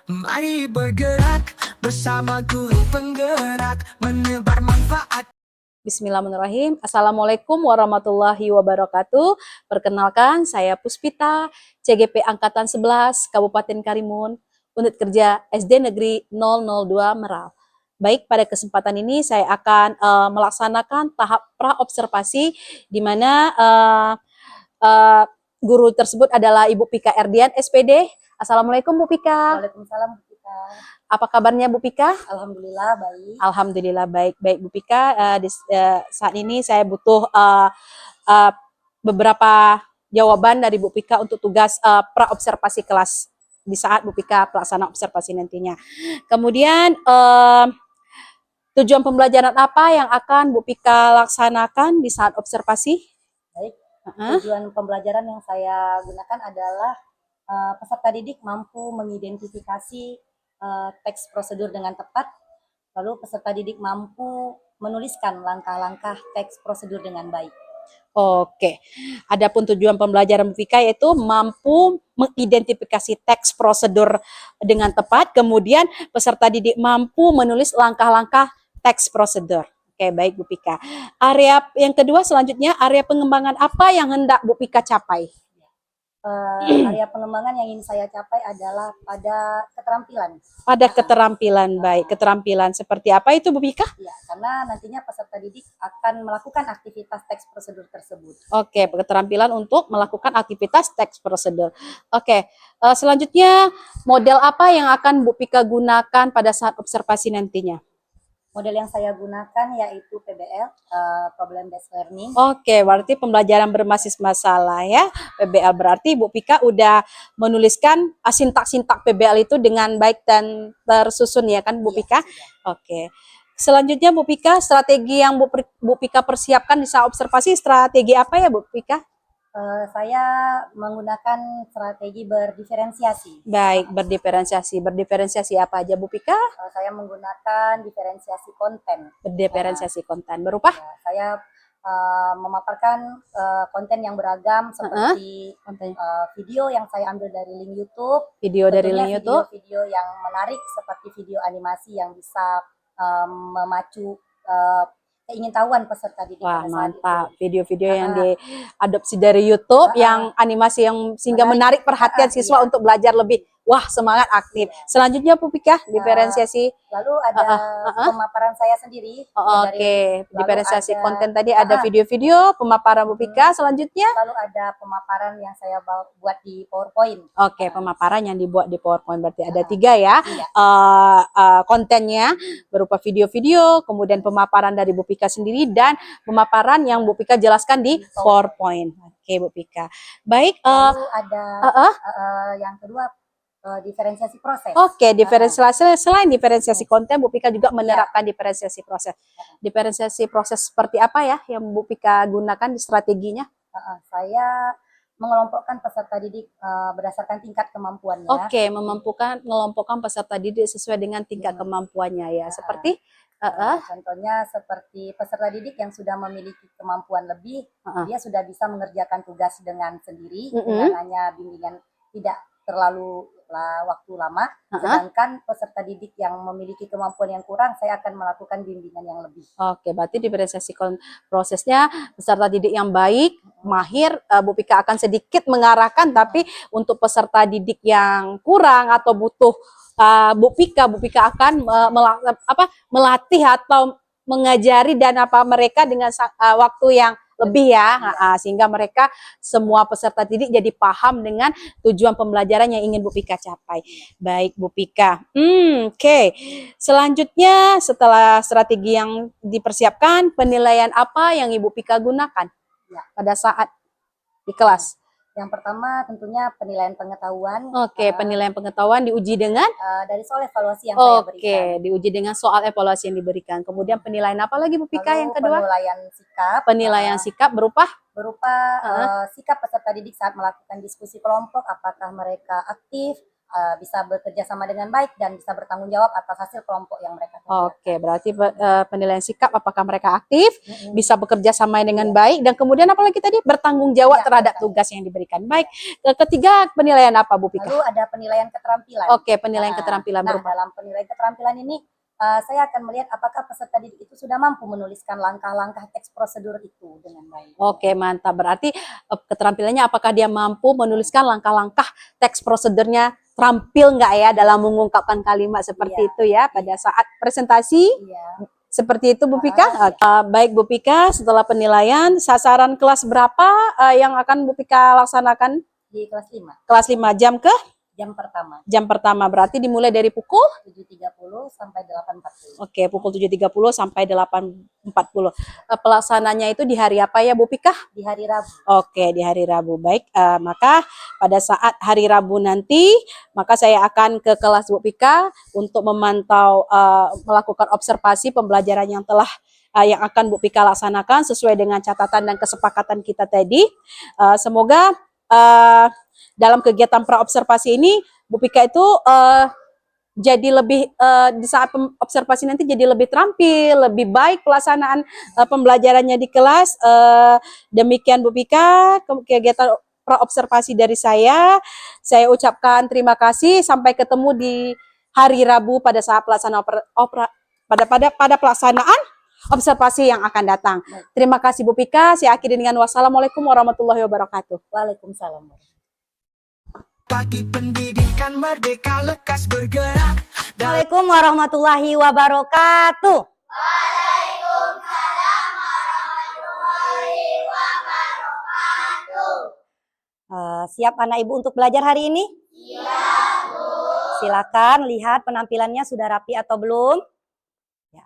Mari bergerak bersama guru penggerak menebar manfaat. Bismillahirrahmanirrahim. Assalamualaikum warahmatullahi wabarakatuh. Perkenalkan, saya Puspita, CGP Angkatan 11, Kabupaten Karimun, Unit Kerja SD Negeri 002 Meral. Baik, pada kesempatan ini saya akan melaksanakan tahap pra-observasi di mana uh, guru tersebut adalah Ibu Pika Erdian, SPD. Assalamualaikum Bu Pika. Waalaikumsalam Bu Pika. Apa kabarnya Bu Pika? Alhamdulillah baik. Alhamdulillah baik Bu Pika. Saat ini saya butuh beberapa jawaban dari Bu Pika untuk tugas pra-observasi kelas di saat Bu Pika pelaksana observasi nantinya. Kemudian tujuan pembelajaran apa yang akan Bu Pika laksanakan di saat observasi? Baik. Tujuan pembelajaran yang saya gunakan adalah peserta didik mampu mengidentifikasi teks prosedur dengan tepat, lalu peserta didik mampu menuliskan langkah-langkah teks prosedur dengan baik. Oke, adapun tujuan pembelajaran Bu Pika yaitu mampu mengidentifikasi teks prosedur dengan tepat, kemudian peserta didik mampu menulis langkah-langkah teks prosedur. Oke, baik Bu Pika. Area yang kedua selanjutnya, area pengembangan apa yang hendak Bu Pika capai? Area pengembangan yang ingin saya capai adalah pada keterampilan. Pada keterampilan, baik. Keterampilan seperti apa itu Bu Pika? Ya, karena nantinya peserta didik akan melakukan aktivitas teks prosedur tersebut. Oke, keterampilan untuk melakukan aktivitas teks prosedur. Oke, selanjutnya model apa yang akan Bu Pika gunakan pada saat observasi nantinya? Model yang saya gunakan yaitu PBL, Problem Based Learning. Oke, berarti pembelajaran berbasis masalah ya. PBL berarti Bu Pika udah menuliskan sintak-sintak PBL itu dengan baik dan tersusun ya kan Bu Pika? Sudah. Oke. Selanjutnya Bu Pika, strategi yang Bu Pika persiapkan di saat observasi, strategi apa ya Bu Pika? Saya menggunakan strategi berdiferensiasi. Baik, berdiferensiasi. Berdiferensiasi apa aja Bu Pika? Saya menggunakan diferensiasi konten. Berdiferensiasi konten. Berupa? Ya, saya memaparkan konten yang beragam seperti video yang saya ambil dari link YouTube. Video dari link YouTube. Video yang menarik seperti video animasi yang bisa memacu keingintahuan peserta didik. Wah, mantap. Video-video yang diadopsi dari YouTube yang animasi yang sehingga menarik perhatian siswa untuk belajar lebih. Wah, semangat aktif. Selanjutnya Bu Pika, diferensiasi. Lalu ada pemaparan saya sendiri. Oke, diferensiasi konten tadi ada video-video, pemaparan Bu Pika. Selanjutnya? Lalu ada pemaparan yang saya buat di PowerPoint. Oke, pemaparan yang dibuat di PowerPoint. Berarti ada 3 ya kontennya, berupa video-video, kemudian pemaparan dari Bu Pika sendiri, dan pemaparan yang Bu Pika jelaskan di PowerPoint. Oke, Bu Pika. Baik. Lalu ada yang kedua, diferensiasi proses. Oke, diferensiasi. Selain diferensiasi konten, Bu Pika juga menerapkan diferensiasi proses. Diferensiasi proses seperti apa ya yang Bu Pika gunakan di strateginya? Saya mengelompokkan peserta didik berdasarkan tingkat kemampuannya. Oke, mengelompokkan peserta didik sesuai dengan tingkat kemampuannya ya. Seperti contohnya seperti peserta didik yang sudah memiliki kemampuan lebih, dia sudah bisa mengerjakan tugas dengan sendiri dengan hanya bimbingan tidak terlalu waktu lama. Sedangkan peserta didik yang memiliki kemampuan yang kurang, saya akan melakukan bimbingan yang lebih. Oke, berarti diferensiasi prosesnya peserta didik yang baik, mahir, Bu Pika akan sedikit mengarahkan, tapi untuk peserta didik yang kurang atau butuh Bu Pika akan melatih atau mengajari dan mereka dengan waktu yang lebih ya, sehingga mereka semua peserta didik jadi paham dengan tujuan pembelajaran yang ingin Bu Pika capai. Baik Bu Pika. Oke. Selanjutnya setelah strategi yang dipersiapkan, penilaian apa yang Ibu Pika gunakan pada saat di kelas? Yang pertama tentunya penilaian pengetahuan. Oke, penilaian pengetahuan diuji dengan? Dari soal evaluasi yang saya berikan. Oke, diuji dengan soal evaluasi yang diberikan. Kemudian penilaian apa lagi Bu Pika yang kedua? Penilaian sikap. Penilaian sikap berupa? Sikap peserta didik saat melakukan diskusi kelompok, apakah mereka aktif, bisa bekerja sama dengan baik dan bisa bertanggung jawab atas hasil kelompok yang mereka kerjakan. Oke, berarti penilaian sikap apakah mereka aktif, Mm-mm. bisa bekerja sama dengan Iya. baik, dan kemudian apalagi tadi bertanggung jawab Iya, terhadap betul. tugas yang diberikan. Baik, ketiga penilaian apa Bu Pika? Lalu ada penilaian keterampilan. Oke, penilaian keterampilan Nah, berupa. dalam penilaian keterampilan ini saya akan melihat apakah peserta didik itu sudah mampu menuliskan langkah-langkah teks prosedur itu dengan baik. Oke, mantap. Berarti keterampilannya apakah dia mampu menuliskan langkah-langkah teks prosedurnya, terampil nggak ya dalam mengungkapkan kalimat seperti Iya. itu ya pada saat presentasi? Iya. Seperti itu Bu Pika? Baik Bu Pika, setelah penilaian, sasaran kelas berapa yang akan Bu Pika laksanakan? Di kelas 5, Kelas 5 jam ke? jam pertama, Jam pertama, berarti dimulai dari pukul? 7.30 sampai 8.40. Oke, pukul 7.30 sampai 8.40. Pelaksananya itu di hari apa ya Bu Pika? Di hari Rabu. Oke, di hari Rabu. Baik, maka pada saat hari Rabu nanti, maka saya akan ke kelas Bu Pika untuk memantau, melakukan observasi pembelajaran yang telah yang akan Bu Pika laksanakan sesuai dengan catatan dan kesepakatan kita tadi. Semoga dalam kegiatan praobservasi ini Bu Pika itu jadi lebih di saat observasi nanti jadi lebih terampil, lebih baik pelaksanaan pembelajarannya di kelas. Demikian Bu Pika kegiatan praobservasi dari saya. Saya ucapkan terima kasih. Sampai ketemu di hari Rabu pada saat pelaksanaan pada pelaksanaan observasi yang akan datang. Terima kasih Bu Pika. Saya akhiri dengan wassalamualaikum warahmatullahi wabarakatuh. Waalaikumsalam. Pagi pendidikan merdeka lekas bergerak. Assalamualaikum warahmatullahi wabarakatuh. Siap anak ibu untuk belajar hari ini? Siap, Bu. Silakan lihat penampilannya sudah rapi atau belum? Ya.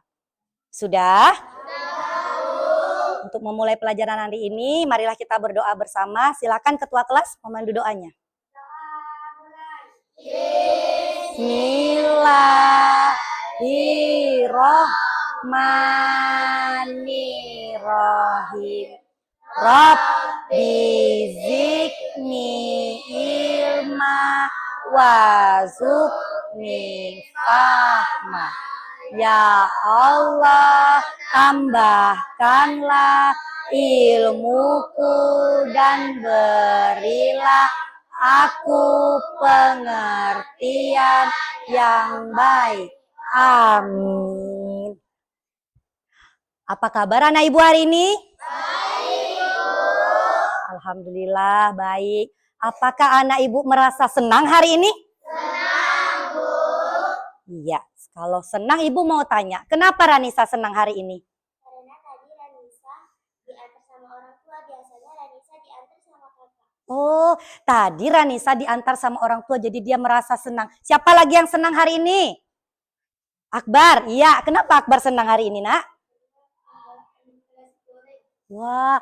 Sudah? Untuk memulai pelajaran hari ini, marilah kita berdoa bersama. Silakan ketua kelas memandu doanya. Bismillahirrahmanirrahim. Rabbi zidni ilma warzuqni fahma. Ya Allah, tambahkanlah ilmuku dan berilah aku pengertian yang baik. Amin. Apa kabar anak ibu hari ini? Alhamdulillah baik. Apakah anak ibu merasa senang hari ini? Senang, Bu. Iya, kalau senang ibu mau tanya, kenapa Ranisa senang hari ini? Karena tadi Ranisa diantar sama orang tua, biasanya Ranisa diantar sama kakak. Oh, tadi Ranisa diantar sama orang tua jadi dia merasa senang. Siapa lagi yang senang hari ini? Akbar, iya. Kenapa Akbar senang hari ini, Nak? Wah,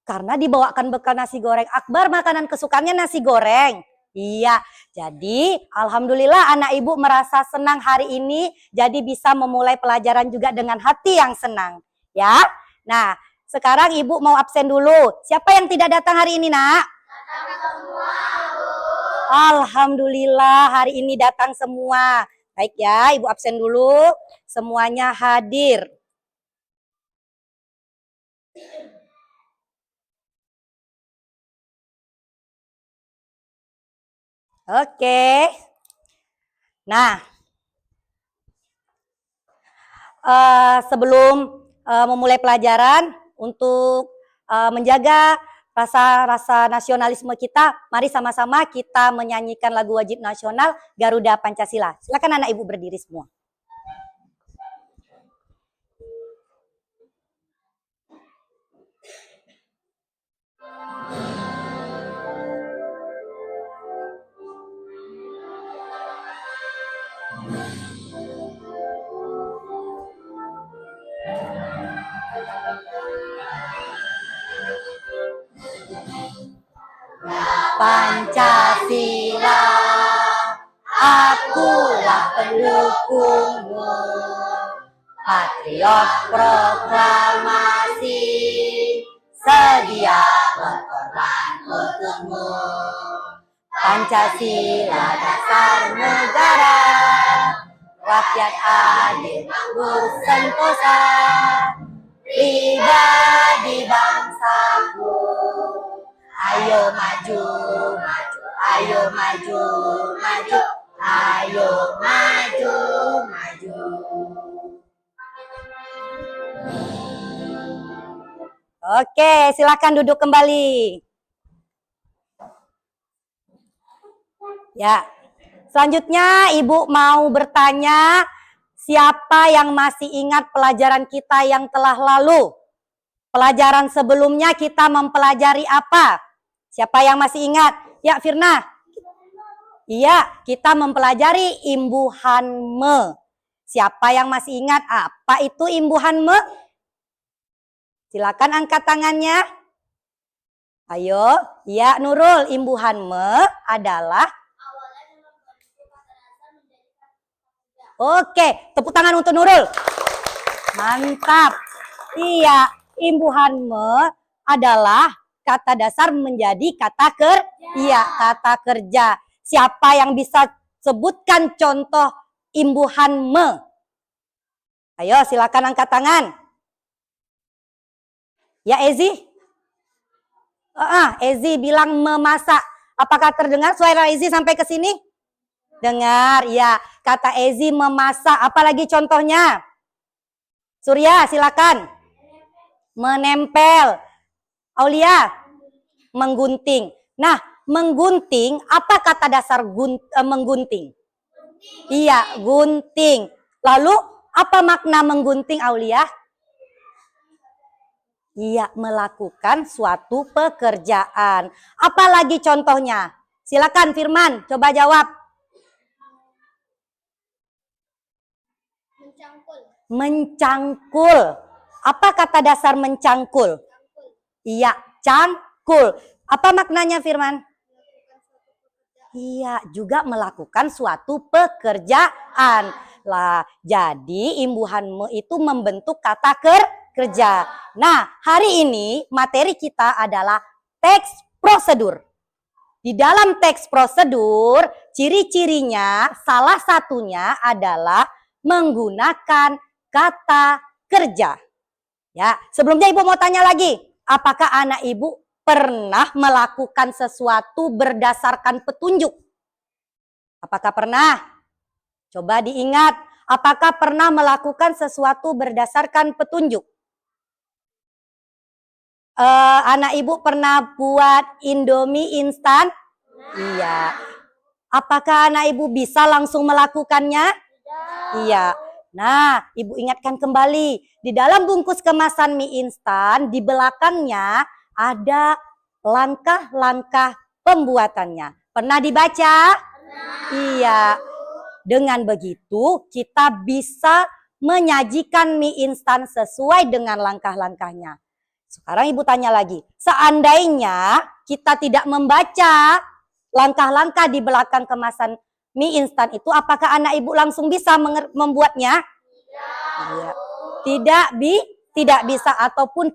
karena dibawakan bekal nasi goreng. Akbar makanan kesukaannya nasi goreng. Iya, jadi alhamdulillah anak ibu merasa senang hari ini. Jadi bisa memulai pelajaran juga dengan hati yang senang. Ya, nah sekarang ibu mau absen dulu. Siapa yang tidak datang hari ini, Nak? Datang semua, Bu. Alhamdulillah hari ini datang semua. Baik ya, ibu absen dulu. Semuanya hadir. Oke. Nah, sebelum memulai pelajaran untuk menjaga rasa nasionalisme kita, mari sama-sama kita menyanyikan lagu wajib nasional Garuda Pancasila. Silakan anak ibu berdiri semua. Pancasila, akulah pendukungmu, patriot proklamasi, sedia berkorban untukmu. Pancasila dasar negara, rakyat adil bersentosa, pribadi bangsaku. Ayo maju, maju, ayo maju, maju, ayo maju, maju. Oke, silakan duduk kembali. Ya, selanjutnya Ibu mau bertanya, siapa yang masih ingat pelajaran kita yang telah lalu? Pelajaran sebelumnya kita mempelajari apa? Siapa yang masih ingat? Ya, Firna. Iya, kita mempelajari imbuhan me. Siapa yang masih ingat apa itu imbuhan me? Silakan angkat tangannya. Ayo, ya Nurul, imbuhan me adalah. Oke, tepuk tangan untuk Nurul. Mantap. Iya, imbuhan me adalah kata dasar menjadi kata kata kerja. Siapa yang bisa sebutkan contoh imbuhan me? Ayo, silakan angkat tangan. Ya, Ezi? Ezi bilang memasak. Apakah terdengar suara Ezi sampai ke sini? Dengar, ya. Kata Ezi memasak. Apalagi contohnya? Surya, silakan. Menempel. Aulia? Menggunting. Nah, menggunting, apa kata dasar menggunting? Iya, gunting. Lalu, apa makna menggunting, Aulia? Iya, melakukan suatu pekerjaan. Apalagi contohnya? Silakan Firman, coba jawab. Mencangkul. Apa kata dasar mencangkul? Iya, cangkul. Apa maknanya Firman? Iya, juga melakukan suatu pekerjaan. Lah, jadi imbuhan me itu membentuk kata kerja. Nah, hari ini materi kita adalah teks prosedur. Di dalam teks prosedur, ciri-cirinya salah satunya adalah menggunakan kata kerja. Ya, sebelumnya Ibu mau tanya lagi, apakah anak Ibu pernah melakukan sesuatu berdasarkan petunjuk? Apakah pernah? Coba diingat, apakah pernah melakukan sesuatu berdasarkan petunjuk? Anak Ibu pernah buat Indomie instan? Iya. Apakah anak Ibu bisa langsung melakukannya? Iya. Nah, Ibu ingatkan kembali, di dalam bungkus kemasan mie instan, di belakangnya ada langkah-langkah pembuatannya. Pernah dibaca? Iya. Dengan begitu, kita bisa menyajikan mie instan sesuai dengan langkah-langkahnya. Sekarang Ibu tanya lagi, seandainya kita tidak membaca langkah-langkah di belakang kemasan mie instan itu, apakah anak Ibu langsung bisa membuatnya? Tidak. Tidak bisa ataupun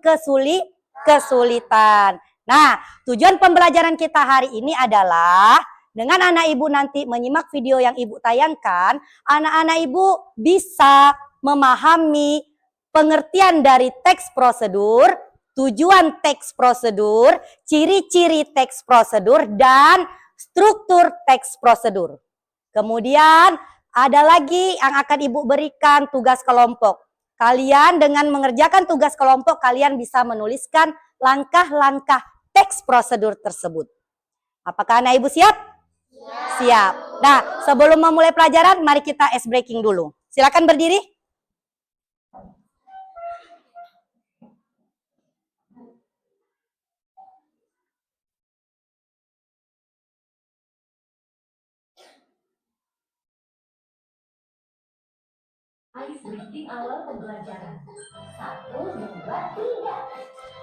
kesulitan. Nah, tujuan pembelajaran kita hari ini adalah dengan anak Ibu nanti menyimak video yang Ibu tayangkan, anak-anak Ibu bisa memahami pengertian dari teks prosedur, tujuan teks prosedur, ciri-ciri teks prosedur, dan struktur teks prosedur. Kemudian ada lagi yang akan Ibu berikan tugas kelompok. Kalian dengan mengerjakan tugas kelompok, kalian bisa menuliskan langkah-langkah teks prosedur tersebut. Apakah anak Ibu siap? Siap. Nah, sebelum memulai pelajaran, mari kita ice breaking dulu. Silakan berdiri. Ice breaking awal pembelajaran. 1, 2, 3.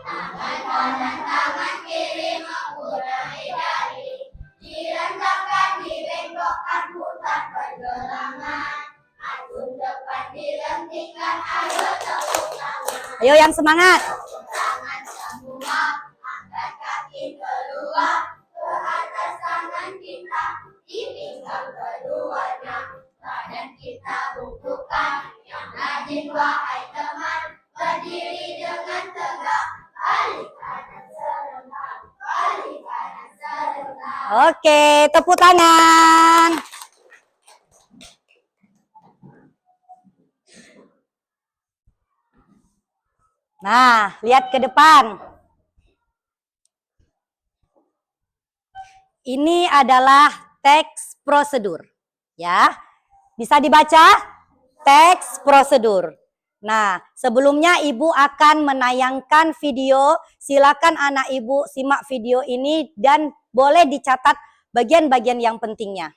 Tangan kanan, tangan kiri mengurangi jari. Direndahkan, dibengkokkan, putar pergelangan. Adun depan dilentingkan, ayo tepuk tangan. Ayo yang semangat. Tangan semua, angkat kaki keluar. Ke atas tangan kiri. rajin wahai teman, berdiri dengan tegak, balik kanan serentak, balik kanan serentak. Oke, tepuk tangan. Nah, lihat ke depan. Ini adalah teks prosedur, ya. Bisa dibaca? Teks prosedur. Nah, sebelumnya Ibu akan menayangkan video. Silakan anak Ibu simak video ini dan boleh dicatat bagian-bagian yang pentingnya.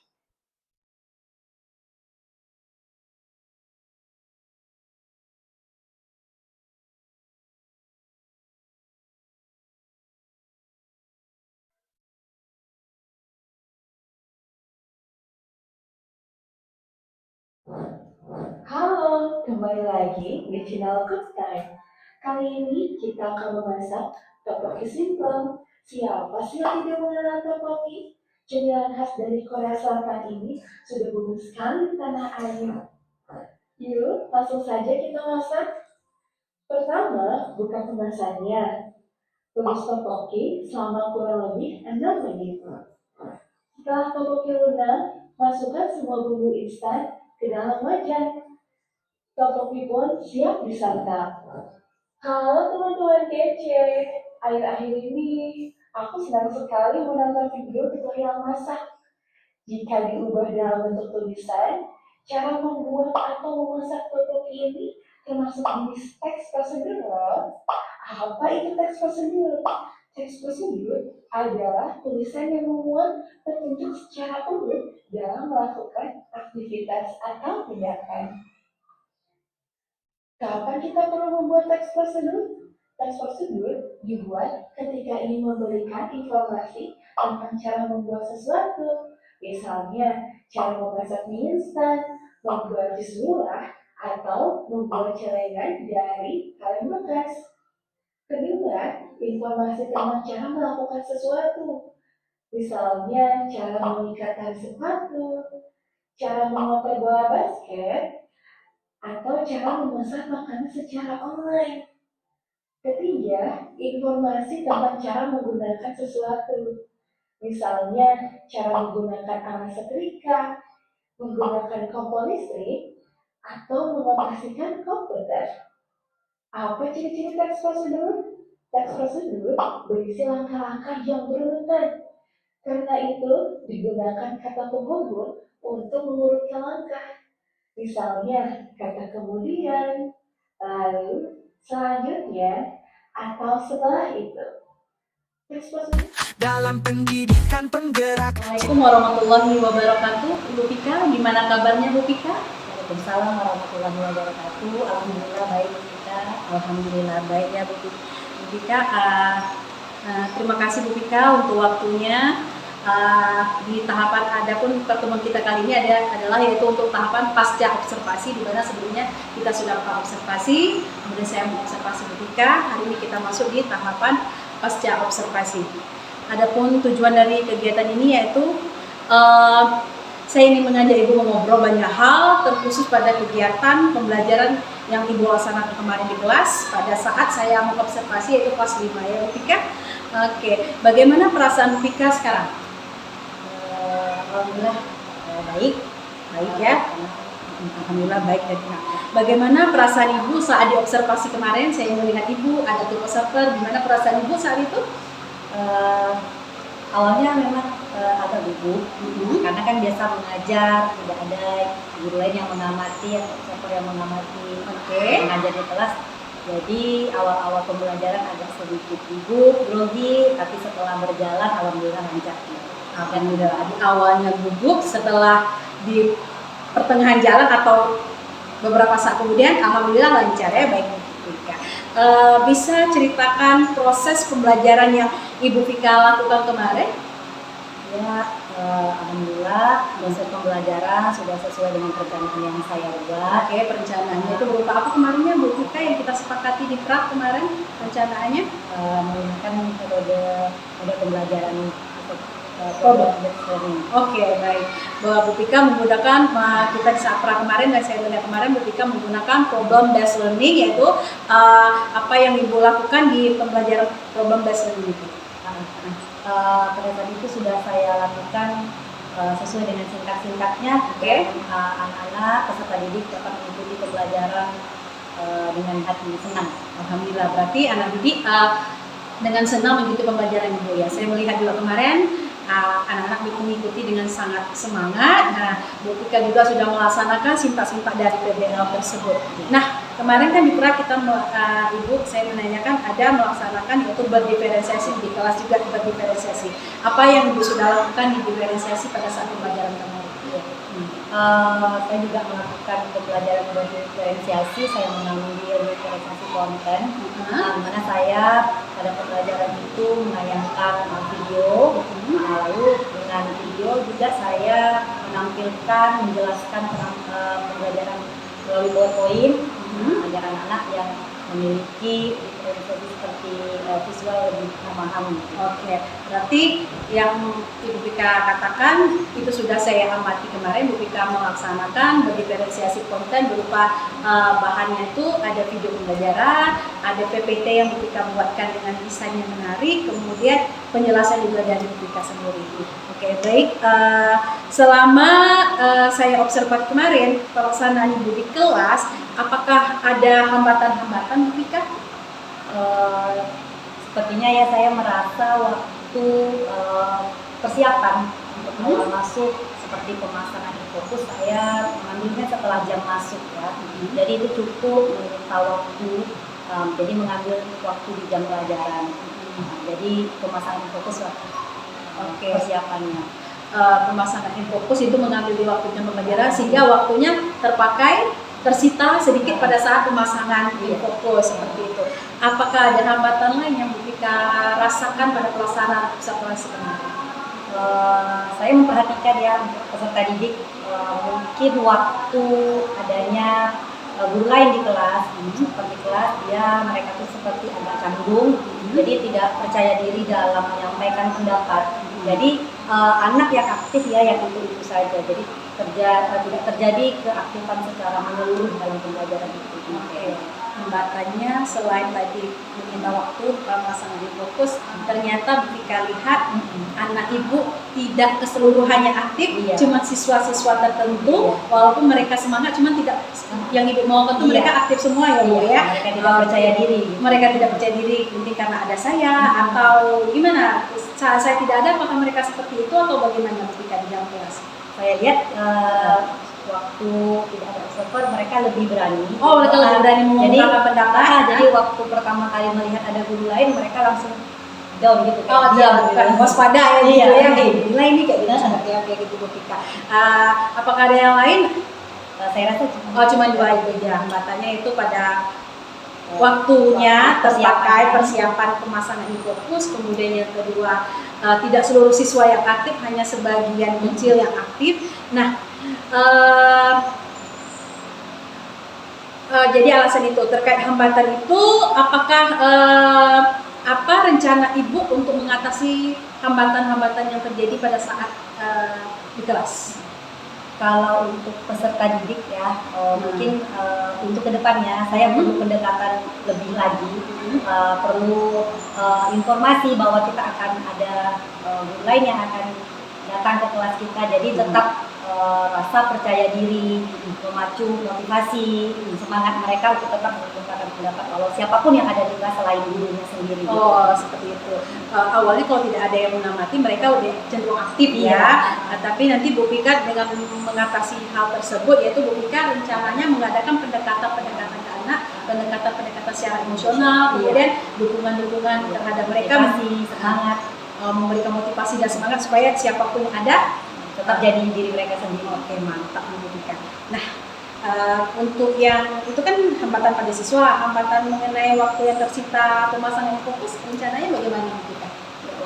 Halo, kembali lagi di channel Cook Time. Kali ini kita akan memasak tteokbokki simple. Siapa sih yang tidak mengenal tteokbokki? Cemilan khas dari Korea Selatan ini sudah booming sekali di tanah air. Yuk, langsung saja kita masak. Pertama, buka kemasannya. Tumis tteokbokki selama kurang lebih 6 menit. Setelah tteokbokki lunak, masukkan semua bumbu instan ke dalam wajan. Tteokbokki pun siap disantap. Halo teman-teman kece, akhir-akhir ini aku senang sekali menonton video tutorial masak. Jika diubah dalam bentuk tulisan, cara membuat atau memasak tteokbokki ini termasuk jenis teks prosedur loh. Apa itu teks prosedur? Teks prosedur adalah tulisan yang memuat petunjuk secara urut dalam melakukan aktivitas atau tindakan. Kapan kita perlu membuat teks prosedur? Teks prosedur dibuat ketika ingin memberikan informasi tentang cara membuat sesuatu. Misalnya, cara memasak mie instan, membuat jus murah, atau membuat celengan dari kaleng bekas. Kedua, informasi tentang cara melakukan sesuatu. Misalnya, cara mengikat tali sepatu, cara memotong bola basket, atau cara memesan makanan secara online. Ketiga, informasi tentang cara menggunakan sesuatu. Misalnya, cara menggunakan alat setrika, menggunakan kompor listrik, atau mengoperasikan komputer. Apa ciri-ciri teks prosedur? Teks prosedur berisi langkah-langkah yang berurutan. Karena itu, digunakan kata penghubung untuk mengurutkan langkah. Misalnya, kata kemudian, lalu, selanjutnya, atau setelah itu. Dalam pendidikan penggerak. Assalamualaikum warahmatullahi wabarakatuh. Bu Pika, gimana kabarnya Bu Pika? Waalaikumsalam warahmatullahi wabarakatuh. Alhamdulillah baik Bu Pika. Alhamdulillah baik ya Bu Pika. Terima kasih Bu Pika untuk waktunya. Di tahapan adapun pertemuan kita kali ini adalah yaitu untuk tahapan pasca observasi, di mana sebelumnya kita sudah melakukan observasi, kemudian saya mengobservasi Bu Pika. Hari ini kita masuk di tahapan pasca observasi. Adapun tujuan dari kegiatan ini yaitu saya ingin mengajak Ibu mengobrol banyak hal, terkhusus pada kegiatan pembelajaran yang Ibu laksanakan kemarin di kelas pada saat saya mengobservasi, yaitu kelas 5 ya Bu Pika. Oke, bagaimana perasaan Bu Pika sekarang? Alhamdulillah baik ya. Alhamdulillah baik ya. Bagaimana perasaan Ibu saat diobservasi kemarin? Saya melihat Ibu ada tim observer. Gimana perasaan Ibu saat itu? Awalnya memang agak gugup karena kan biasa mengajar, tidak ada guru lain yang mengamati atau observer yang mengamati mengajar di kelas. Jadi awal-awal pembelajaran agak sedikit gugup, grogi, tapi setelah berjalan alhamdulillah lancar. Alhamdulillah, awalnya gugup, setelah di pertengahan jalan atau beberapa saat kemudian alhamdulillah lancar ya. Baik Bu Pika. Bisa ceritakan proses pembelajaran yang Ibu Pika lakukan kemarin? Ya, alhamdulillah proses pembelajaran sudah sesuai dengan perencanaan yang saya buat. Oke, perencanaannya itu berupa apa kemarinnya Bu Pika yang kita sepakati di PRAK kemarin? Perencanaannya? Menggunakan metode pembelajaran problem based learning. Oke, baik. Bahwa Bu Pika menggunakan kita di saat pra kemarin dan saya melihat kemarin Bu Pika menggunakan problem based learning, yaitu apa yang Ibu lakukan di pembelajaran problem based learning itu. Pada saat itu sudah saya lakukan sesuai dengan singkat-singkatnya. Anak-anak peserta didik dapat mengikuti pembelajaran dengan hati senang. Alhamdulillah, berarti anak didik dengan senang mengikuti pembelajaran Ibu ya. Saya melihat juga kemarin anak-anak mengikuti dengan sangat semangat. Nah, Bu Pika juga sudah melaksanakan simpak-simpak dari PBL tersebut. Nah, kemarin kan di pra kita Ibu saya menanyakan ada melaksanakan yaitu berdiferensiasi di kelas juga berdiferensiasi. Apa yang Ibu sudah lakukan di diferensiasi pada saat pembelajaran kemarin? Saya juga melakukan pembelajaran berdiferensiasi. Saya mengambil diferensiasi konten, di mana saya pada pembelajaran itu menayangkan video. Lalu dengan video juga saya menampilkan, menjelaskan pembelajaran melalui PowerPoint agar anak-anak yang memiliki diferensiasi seperti visual lebih memahami. Oke, berarti yang Ibu Pika katakan itu sudah saya amati kemarin. Bu Pika melaksanakan berdiferensiasi konten berupa bahannya itu ada video pembelajaran, ada PPT yang Bu Pika buatkan dengan desain yang menarik, kemudian penjelasan juga dari Bu Pika sendiri. Oke, baik. Selama saya observasi kemarin pelaksanaan Ibu di kelas, apakah ada hambatan-hambatan Bu Pika? Sepertinya ya saya merasa waktu persiapan untuk masuk seperti pemasangan fokus saya mengambilnya setelah jam masuk ya. Jadi itu cukup menyita waktu, jadi mengambil waktu di jam pelajaran. Jadi pemasangan fokus persiapannya. Pemasangan fokus itu mengambil di waktu jam pembelajaran sehingga waktunya tersita sedikit pada saat pemasangan fokus seperti itu. Apakah ada hambatan lain yang Bu Pika rasakan pada pelaksanaan observasi kemarin? Saya memperhatikan ya untuk peserta didik mungkin waktu adanya guru lain di kelas, seperti kelas mereka tuh seperti agak canggung, jadi tidak percaya diri dalam menyampaikan pendapat. Jadi anak yang aktif ya yang itu saja, jadi tidak terjadi keaktifan secara menyeluruh dalam pembelajaran itu. Hambatannya selain tadi menyita waktu pemasangan fokus, ternyata Bu Pika lihat anak Ibu tidak keseluruhannya aktif, cuma siswa-siswa tertentu, walaupun mereka semangat, cuma tidak yang Ibu mau itu mereka aktif semua ya Bu ya. Mereka tidak percaya diri. Mereka tidak percaya diri mungkin karena ada saya atau gimana? Saya tidak ada, apakah mereka seperti itu atau bagaimana Bu Pika di dalam kelas? Saya lihat waktu tidak ada observer mereka lebih berani. Oh, mereka lebih berani mengungkapkan pendapat. Jadi waktu pertama kali melihat ada guru lain mereka langsung down gitu. Diam, waspada ya gitu ya. Nilai ini kayak gitu. Kayak gitu Bu Pika. Apakah ada yang lain? Saya rasa cuma dua itu aja. Hambatannya itu pada waktunya terpakai persiapan pemasangan fokus, kemudian yang kedua tidak seluruh siswa yang aktif, hanya sebagian kecil yang aktif. Nah, jadi alasan itu terkait hambatan itu, apakah apa rencana Ibu untuk mengatasi hambatan-hambatan yang terjadi pada saat di kelas? Kalau untuk peserta didik ya, mungkin untuk kedepannya saya perlu pendekatan lebih lagi, perlu informasi bahwa kita akan ada guru lain yang akan datang ke kelas kita, jadi tetap rasa percaya diri, memacu motivasi, semangat mereka untuk tetap mengungkapkan pendapat walau siapapun yang ada di kelas selain gurunya sendiri. Oh, seperti itu. Awalnya kalau tidak ada yang mengamati, mereka udah cenderung aktif ya. Tapi nanti Bu Pika dengan mengatasi hal tersebut, yaitu Bu Pika rencananya mengadakan pendekatan-pendekatan ke anak, pendekatan-pendekatan secara emosional, kemudian dukungan-dukungan terhadap mereka, masih semangat, memberikan motivasi dan semangat supaya siapapun yang ada tetap jadi diri mereka sendiri. Oke, mantap Bu Pika. Nah, untuk yang itu kan hambatan pada siswa, hambatan mengenai waktu yang tersita pemasangan fokus, rencananya bagaimana Bu Pika?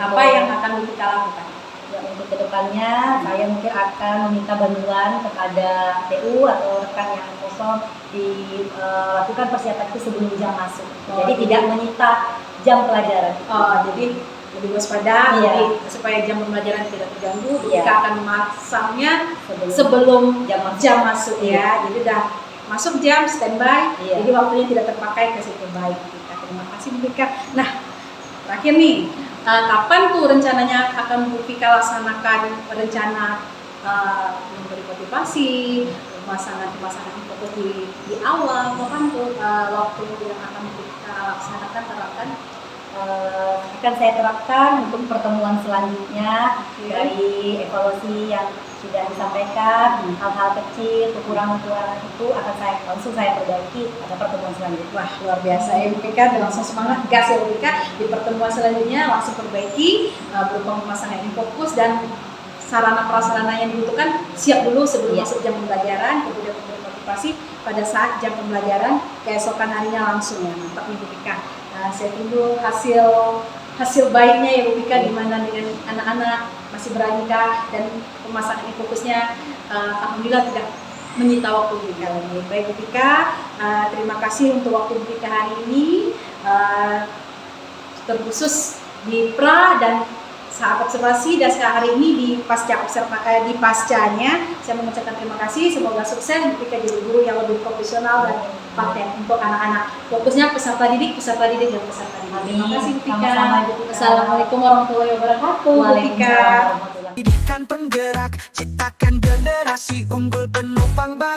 Apa yang akan Bu Pika lakukan? Ya, untuk kedepannya saya mungkin akan meminta bantuan kepada TU atau rekan yang kosong dilakukan persiapan itu sebelum jam masuk. Jadi tidak menyita jam pelajaran. Jadi lebih waspada, Iya. lebih supaya jam pembelajaran tidak terganggu. Iya. Kita akan memasangnya sebelum jam masuk ya. Jadi udah masuk jam standby, Iya. jadi waktunya tidak terpakai ke situ. Baik, kita terima kasih Bu Pika. Nah, terakhir nih, kapan tuh rencananya akan Bu Pika laksanakan rencana memberi motivasi, pemasangan fokus di awal, kapan tuh waktu yang akan Bu Pika laksanakan terapkan? Akan saya terapkan untuk pertemuan selanjutnya. Oke. Dari evaluasi yang sudah disampaikan, hal-hal kecil, kekurangan-kekurangan itu akan langsung saya perbaiki pada pertemuan selanjutnya. Wah, luar biasa ya Bu Pika, dan langsung semangat, gas ya Bu Pika, di pertemuan selanjutnya langsung perbaiki berupa pemasangan fokus dan sarana prasarana yang dibutuhkan siap dulu sebelum Iya. masuk jam pembelajaran, kemudian memberi motivasi pada saat jam pembelajaran keesokan harinya langsung ya. Mantap nih Bu Pika. Saya tunggu hasil baiknya ya Bu Pika, di mana dengan anak-anak masih beraneka dan pemasangan fokusnya alhamdulillah tidak menyita waktu Bu Pika lagi. Baik Bu Pika, terima kasih untuk waktu Bu Pika hari ini, terkhusus di pra dan saat observasi dan sekarang hari ini di pascanya. Saya mengucapkan terima kasih, semoga sukses Bu Pika jadi guru yang lebih profesional dan paten untuk anak-anak. Fokusnya peserta didik dan peserta didik. Terima kasih Bu Pika. Sama-sama, Bu Pika. Assalamualaikum warahmatullahi wabarakatuh Bu Pika. Waalaikumsalam warahmatullahi wabarakatuh. Pendidikan penggerak, ciptakan generasi unggul penopang baru.